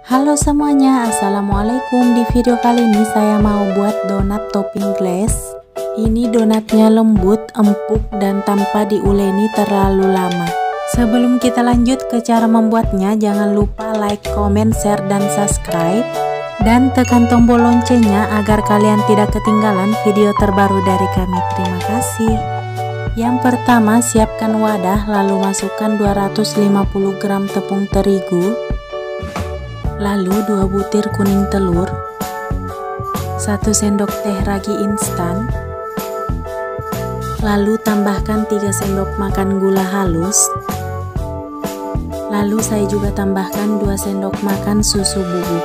Halo semuanya, assalamualaikum. Di video kali ini saya mau buat donat topping glaze. Ini donatnya lembut, empuk, dan tanpa diuleni terlalu lama. Sebelum kita lanjut ke cara membuatnya, jangan lupa like, comment, share, dan subscribe. Dan tekan tombol loncengnya agar kalian tidak ketinggalan video terbaru dari kami. Terima kasih. Yang pertama, siapkan wadah, lalu masukkan 250 gram tepung terigu, lalu 2 butir kuning telur, 1 sendok teh ragi instan, lalu tambahkan 3 sendok makan gula halus, lalu saya juga tambahkan 2 sendok makan susu bubuk.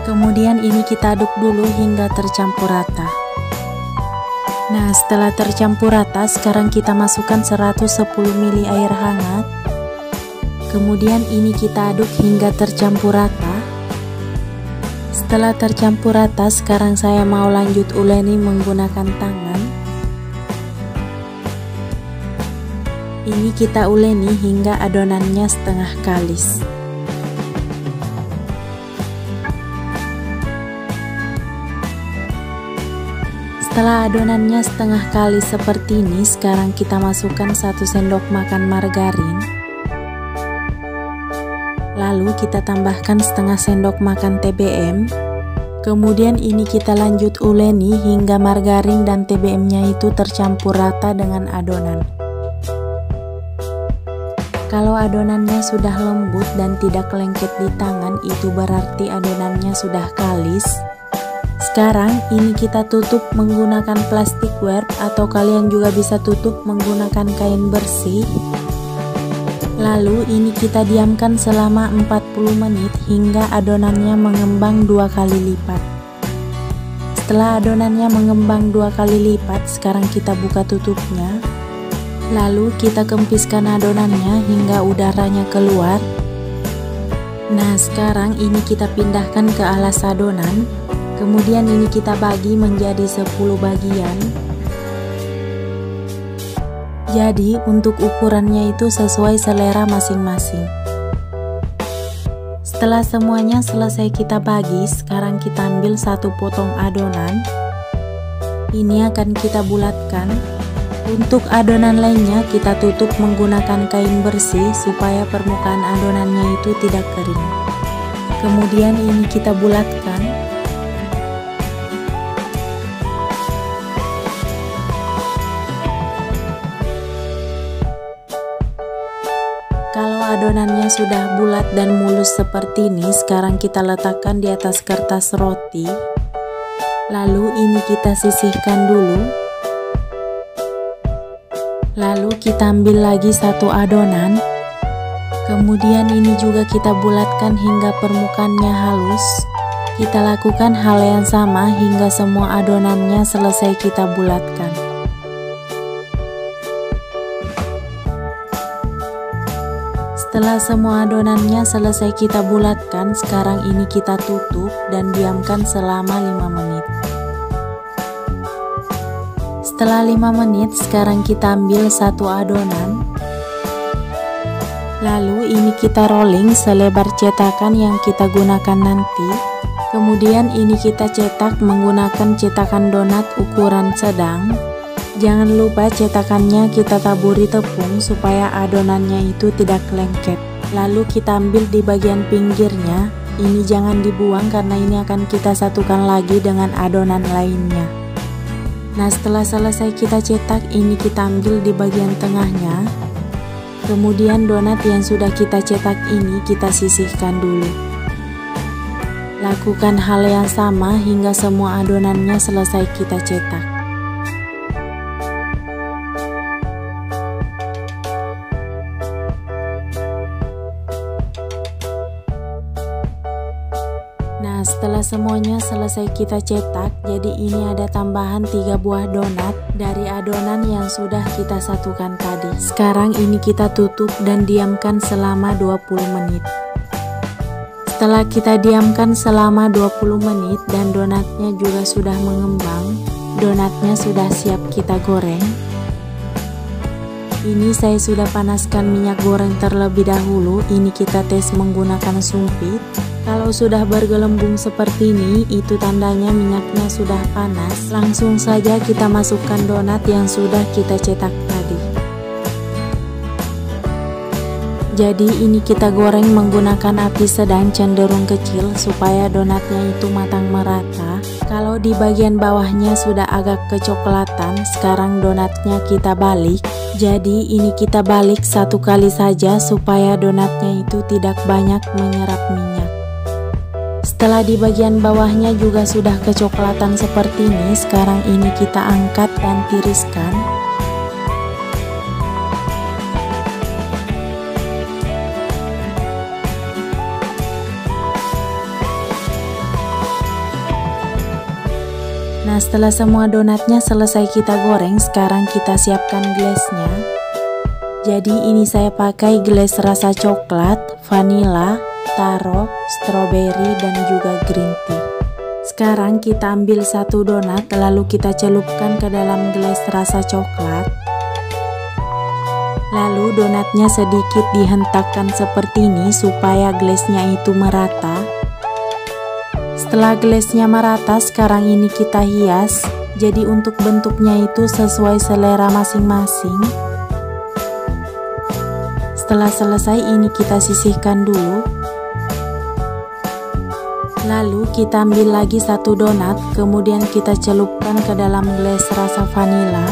Kemudian ini kita aduk dulu hingga tercampur rata. Nah, setelah tercampur rata, sekarang kita masukkan 110 ml air hangat. Kemudian ini kita aduk hingga tercampur rata. Setelah tercampur rata, sekarang saya mau lanjut uleni menggunakan tangan. Ini kita uleni hingga adonannya setengah kalis. Setelah adonannya setengah kalis seperti ini, sekarang kita masukkan 1 sendok makan margarin. Lalu kita tambahkan setengah sendok makan TBM. Kemudian ini kita lanjut uleni hingga margarin dan TBM-nya itu tercampur rata dengan adonan. Kalau adonannya sudah lembut dan tidak lengket di tangan, itu berarti adonannya sudah kalis. Sekarang ini kita tutup menggunakan plastik wrap atau kalian juga bisa tutup menggunakan kain bersih. Lalu ini kita diamkan selama 40 menit hingga adonannya mengembang 2 kali lipat. Setelah adonannya mengembang 2 kali lipat, sekarang kita buka tutupnya. Lalu kita kempiskan adonannya hingga udaranya keluar. Nah, sekarang ini kita pindahkan ke alas adonan. Kemudian ini kita bagi menjadi 10 bagian. Jadi untuk ukurannya itu sesuai selera masing-masing. Setelah semuanya selesai kita bagi, sekarang kita ambil 1 potong adonan. Ini akan kita bulatkan. Untuk adonan lainnya kita tutup menggunakan kain bersih supaya permukaan adonannya itu tidak kering. Kemudian ini kita bulatkan. Kalau adonannya sudah bulat dan mulus seperti ini, sekarang kita letakkan di atas kertas roti. Lalu ini kita sisihkan dulu. Lalu kita ambil lagi 1 adonan. Kemudian ini juga kita bulatkan hingga permukaannya halus. Kita lakukan hal yang sama hingga semua adonannya selesai kita bulatkan. Setelah semua adonannya selesai kita bulatkan, sekarang ini kita tutup dan diamkan selama 5 menit. Setelah 5 menit, sekarang kita ambil 1 adonan. Lalu ini kita rolling selebar cetakan yang kita gunakan nanti. Kemudian ini kita cetak menggunakan cetakan donat ukuran sedang. Jangan lupa cetakannya kita taburi tepung supaya adonannya itu tidak lengket. Lalu kita ambil di bagian pinggirnya. Ini jangan dibuang karena ini akan kita satukan lagi dengan adonan lainnya. Nah, setelah selesai kita cetak, ini kita ambil di bagian tengahnya. Kemudian donat yang sudah kita cetak ini kita sisihkan dulu. Lakukan hal yang sama hingga semua adonannya selesai kita cetak. Nah, setelah semuanya selesai kita cetak, jadi ini ada tambahan 3 buah donat dari adonan yang sudah kita satukan tadi. Sekarang ini kita tutup dan diamkan selama 20 menit. Setelah kita diamkan selama 20 menit dan donatnya juga sudah mengembang, donatnya sudah siap kita goreng. Ini saya sudah panaskan minyak goreng terlebih dahulu. Ini kita tes menggunakan sumpit. Kalau sudah bergelembung seperti ini, itu tandanya minyaknya sudah panas. Langsung saja kita masukkan donat yang sudah kita cetak tadi. Jadi ini kita goreng menggunakan api sedang cenderung kecil supaya donatnya itu matang merata. Kalau di bagian bawahnya sudah agak kecoklatan, sekarang donatnya kita balik. Jadi ini kita balik satu kali saja supaya donatnya itu tidak banyak menyerap minyak. Setelah di bagian bawahnya juga sudah kecoklatan seperti ini, sekarang ini kita angkat dan tiriskan. Nah, setelah semua donatnya selesai kita goreng, sekarang kita siapkan gelasnya. Jadi ini saya pakai gelas rasa coklat, vanila, taro, stroberi, dan juga green tea. Sekarang kita ambil satu donat, lalu kita celupkan ke dalam gelas rasa coklat. Lalu donatnya sedikit dihentakkan seperti ini supaya gelasnya itu merata. Setelah gelasnya merata, sekarang ini kita hias. Jadi untuk bentuknya itu sesuai selera masing-masing. Setelah selesai ini kita sisihkan dulu. Lalu kita ambil lagi satu donat, kemudian kita celupkan ke dalam gelas rasa vanila.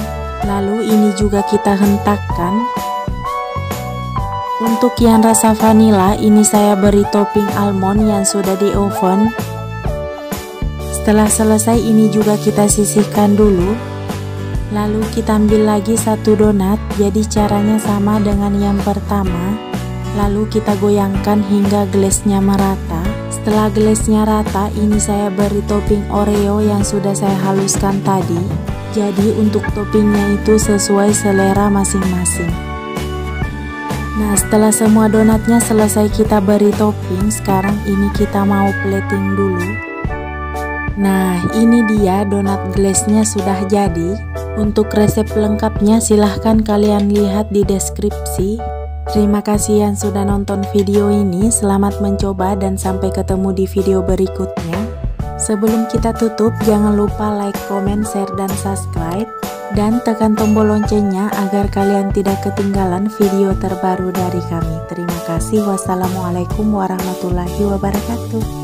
Lalu ini juga kita hentakkan. Untuk yang rasa vanila, ini saya beri topping almond yang sudah di oven. Setelah selesai ini juga kita sisihkan dulu. Lalu kita ambil lagi satu donat. Jadi caranya sama dengan yang pertama. Lalu kita goyangkan hingga gelasnya merata. Setelah gelasnya rata, ini saya beri topping Oreo yang sudah saya haluskan tadi. Jadi untuk toppingnya itu sesuai selera masing-masing. Nah, setelah semua donatnya selesai kita beri topping, sekarang ini kita mau plating dulu. Nah, ini dia donat glaze-nya sudah jadi. Untuk resep lengkapnya silahkan kalian lihat di deskripsi. Terima kasih yang sudah nonton video ini. Selamat mencoba dan sampai ketemu di video berikutnya. Sebelum kita tutup, jangan lupa like, comment, share, dan subscribe. Dan tekan tombol loncengnya agar kalian tidak ketinggalan video terbaru dari kami. Terima kasih. Wassalamualaikum warahmatullahi wabarakatuh.